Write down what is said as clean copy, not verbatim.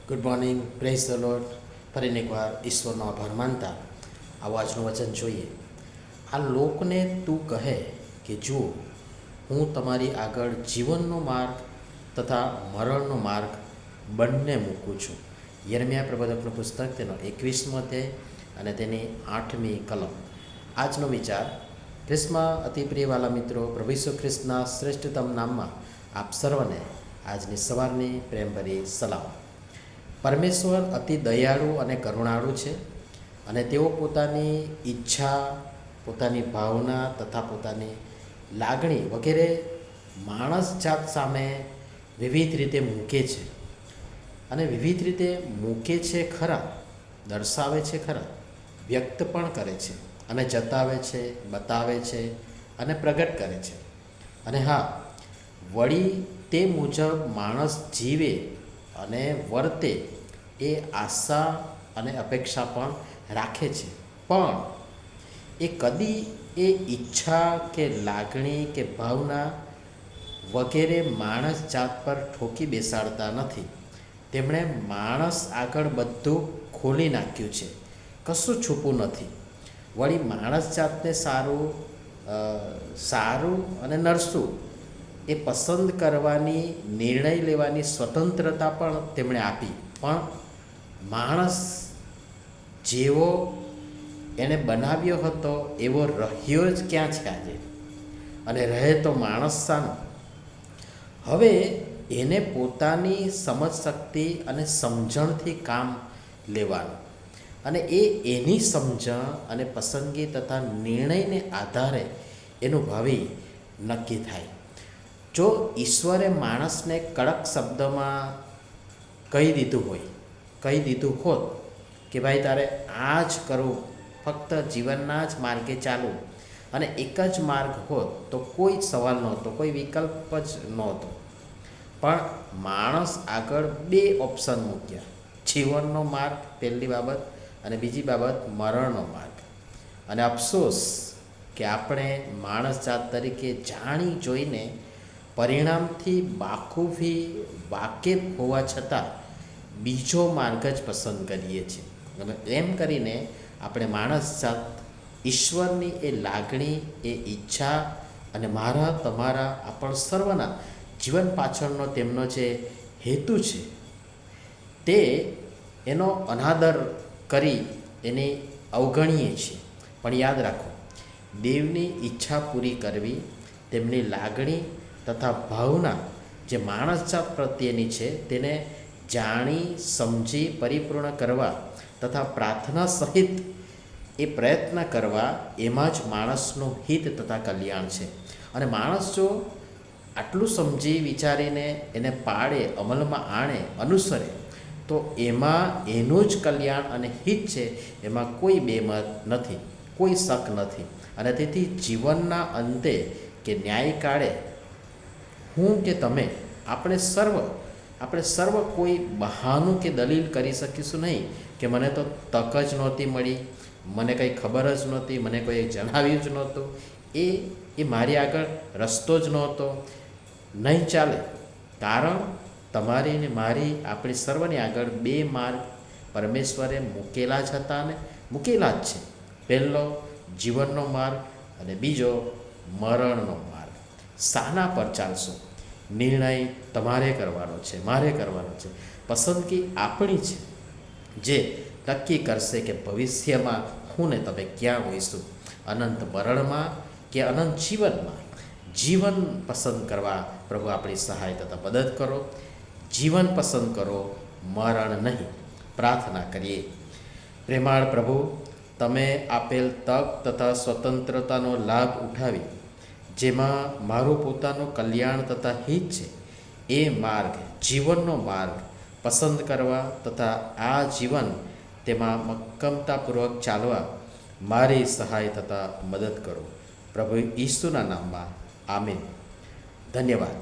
Good morning, praise the lord. ફરીને એકવાર ઈશ્વરનો આભાર માનતા આવું આજનું વચન જોઈએ. આ લોકને તું કહે કે જુઓ, હું તમારી આગળ જીવનનો માર્ગ તથા મરણનો માર્ગ બંને મૂકું છું. યર્મિયા પ્રબોધકનું પુસ્તક, તેનો 21મો અધ્યાય અને તેની 8મી કલમ. આજનો વિચાર. ખ્રિસ્તમાં અતિ પ્રિયવાલા મિત્રો, પ્રભુ ઈસુ ખ્રિસ્તના શ્રેષ્ઠતમ નામમાં આપ સર્વને આજની સવારની પ્રેમભરી સલામ. પરમેશ્વર અતિ દયાળુ અને કરુણાળુ છે અને તેઓ પોતાની ઈચ્છા, પોતાની ભાવના તથા પોતાની લાગણી વગેરે માણસ જાત સામે વિવિધ રીતે મૂકે છે. અને વિવિધ રીતે મૂકે છે ખરા, દર્શાવે છે ખરા, વ્યક્ત પણ કરે છે અને જતાવે છે, બતાવે છે અને પ્રગટ કરે છે. અને હા, વળી તે મુજબ માણસ જીવે અને વર્તે એ આશા અને અપેક્ષા પણ રાખે છે. પણ એ કદી એ ઈચ્છા કે લાગણી કે ભાવના વગેરે માણસ જાત પર ઠોકી બેસાડતા નથી. તેમણે માણસ આગળ બધું ખોલી નાખ્યું છે, કશું છૂપું નથી. વળી માણસ જાતને સારું અને નરસું એ પસંદ કરવાની, નિર્ણય લેવાની સ્વતંત્રતા પણ તેમણે આપી. પણ માણસ જેવો એણે બનાવ્યો હતો એવો રહ્યો જ ક્યાં છે આજે? અને રહે તો માણસ શાનો? હવે એને પોતાની સમજ શક્તિ અને સમજણથી કામ લેવાનું, અને એની સમજણ અને પસંદગી તથા નિર્ણયને આધારે એનું ભાવિ નક્કી થાય. જો ઈશ્વરે માણસને કડક શબ્દમાં કહી દીધું હોત કે ભાઈ તારે આ જ કરવું, ફક્ત જીવનના જ માર્ગે ચાલવું, અને એક જ માર્ગ હોત તો કોઈ જ સવાલ નહોતો, કોઈ વિકલ્પ જ નહોતો. પણ માણસ આગળ 2 ઓપ્શન મૂક્યા: જીવનનો માર્ગ પહેલી બાબત, અને બીજી બાબત મરણનો માર્ગ. અને અફસોસ કે આપણે માણસ જાત તરીકે જાણી જોઈને પરિણામથી બાખૂબી વાકેફ હોવા છતાં બીજો માર્ગ જ પસંદ કરીએ છીએ. અને એમ કરીને આપણે માણસ જાત ઈશ્વરની એ લાગણી, એ ઈચ્છા અને મારા તમારા આપણ સર્વના જીવન પાછળનો તેમનો જે હેતુ છે તે એનો અનાદર કરી એની અવગણીએ છીએ. પણ યાદ રાખો, દેવની ઈચ્છા પૂરી કરવી, તેમની લાગણી તથા ભાવના જે માણસ જાત પ્રત્યેની છે તેને જાણી સમજી પરિપૂર્ણ કરવા તથા પ્રાર્થના સહિત એ પ્રયત્ન કરવા, એમાં જ માણસનું હિત તથા કલ્યાણ છે. અને માણસ જો આટલું સમજી વિચારીને એને પાળે, અમલમાં આણે, અનુસરે, તો એમાં એનું જ કલ્યાણ અને હિત છે. એમાં કોઈ બેમત નથી, કોઈ શક નથી. અને તેથી જીવનના અંતે કે ન્યાય કાળે હું કે તમે, આપણે સર્વ કોઈ બહાનું કે દલીલ કરી શકીશું નહીં કે મને તો તક જ નહોતી મળી, મને કંઈ ખબર જ નહોતી, મને કોઈ જણાવ્યું જ નહોતું, એ મારી આગળ રસ્તો જ નહોતો. નહીં ચાલે. કારણ તમારી ને મારી, આપણી સર્વની આગળ 2 માર્ગ પરમેશ્વરે મૂકેલા જ હતા અને મૂકેલા જ છે. પહેલો જીવનનો માર્ગ અને બીજો મરણનો માર્ગ. શાના પર ચાલશું? નિર્ણય તમારે કરવાનો છે, મારે કરવાનો છે. પસંદગી આપણી છે, જે નક્કી કરશે કે ભવિષ્યમાં હું ને તમે ક્યાં હોઈશું, અનંત મરણમાં કે અનંત જીવનમાં. જીવન પસંદ કરવા પ્રભુ આપણી સહાય તથા મદદ કરો. જીવન પસંદ કરો, મરણ નહીં. પ્રાર્થના કરીએ. પ્રેમાળ પ્રભુ, તમે આપેલ તક તથા સ્વતંત્રતાનો લાભ ઉઠાવી, જેમાં મારું પોતાનું કલ્યાણ તથા હિત છે, એ માર્ગ, જીવનનો માર્ગ પસંદ કરવા તથા આ જીવન તેમાં મક્કમતાપૂર્વક ચાલવા મારી સહાય તથા મદદ કરો. પ્રભુ ઈસુના નામમાં, આમીન. ધન્યવાદ.